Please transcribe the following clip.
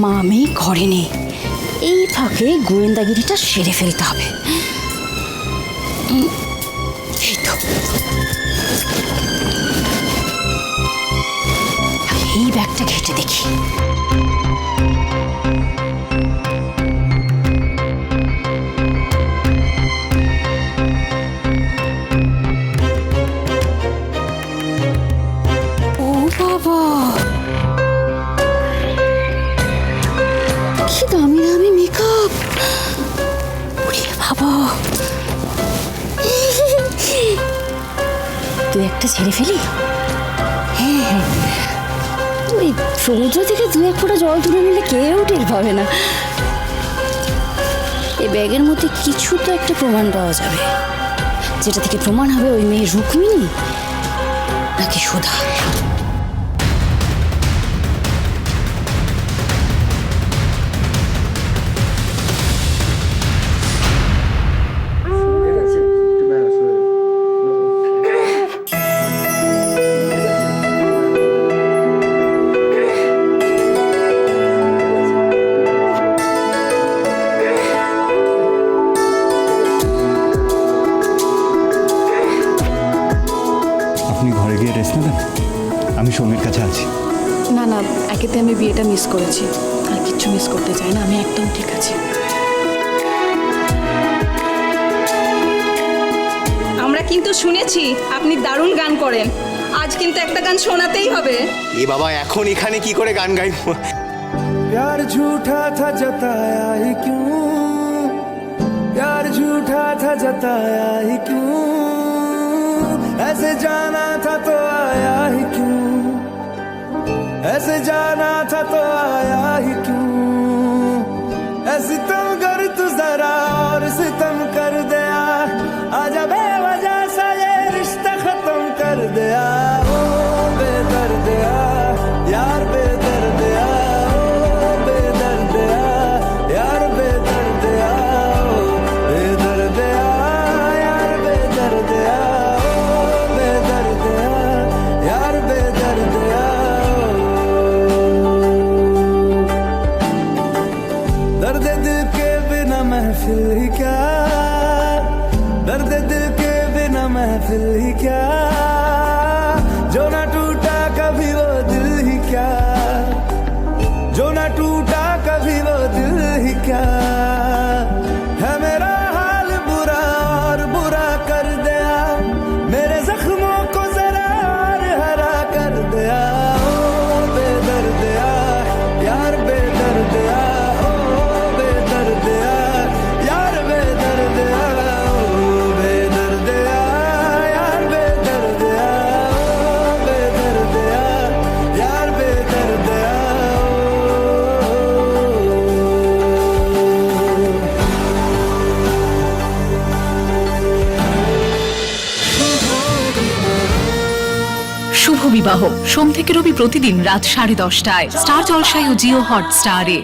মামি ঘরে নেই, এই ফাঁকে গোয়েন্দাগিরিটা সেরে ফেলতে হবে। এই তো, এই ব্যাগটা ঘেঁটে দেখি। ও বাবা, কি দামি দামি মেকআপ! ওরে বাবা, তুই একটা ছেড়ে ফেলি। হ্যাঁ হ্যাঁ, ওই সমুদ্র থেকে দু এক ফোঁটা জল তুলে নিলে কেউ টের পাবে না। এই ব্যাগের মধ্যে কিছু তো একটা প্রমাণ পাওয়া যাবে, যেটা থেকে প্রমাণ হবে ওই মেয়ে রুক্মিণী নাকি সুধা। আপনি ঘরে গিয়ে রেস্ট নেবেন, আমি সৌমির কাছে আছি। না না, একেতে আমি বিয়েটা মিস করেছি, আর কিচ্ছু মিস করতে চাই না, আমি একদম ঠিক আছি। আমরা কিন্তু শুনেছি আপনি দারুণ গান করেন, আজ কিন্তু একটা গান শোনাতেই হবে। এ বাবা, এখন এখানে কি করে গান গাইবো? प्यार झूठा था जताया ही क्यों, प्यार झूठा था जताया ही क्यों, ऐसे जाना था तो आया ही क्यों, ऐसे जाना था तो आया ही क्यों, ऐसे तुम कर तू जरा और सितम कर दिया, आजा बेवजह सा ये रिश्ता खत्म कर दिया, ओ बेदर्दिया यार बेदर्दिया, दर्द दिल के बिना महफिल ही क्या, दर्द दिल के बिना महफिल ही क्या, जो ना टूटा कभी वो दिल ही क्या, जो ना टूटा कभी वो दिल ही क्या, है मेरा हाल बुरा और बुरा कर दिया, मेरे जख्मों को जरा और हरा कर दिया, ओ बेदर्दिया यार बेदर्दिया, শুভ বিবাহ সোম থেকে রবি প্রতিদিন রাত 10:30টায় স্টার জলসায় ও জিও হটস্টারে।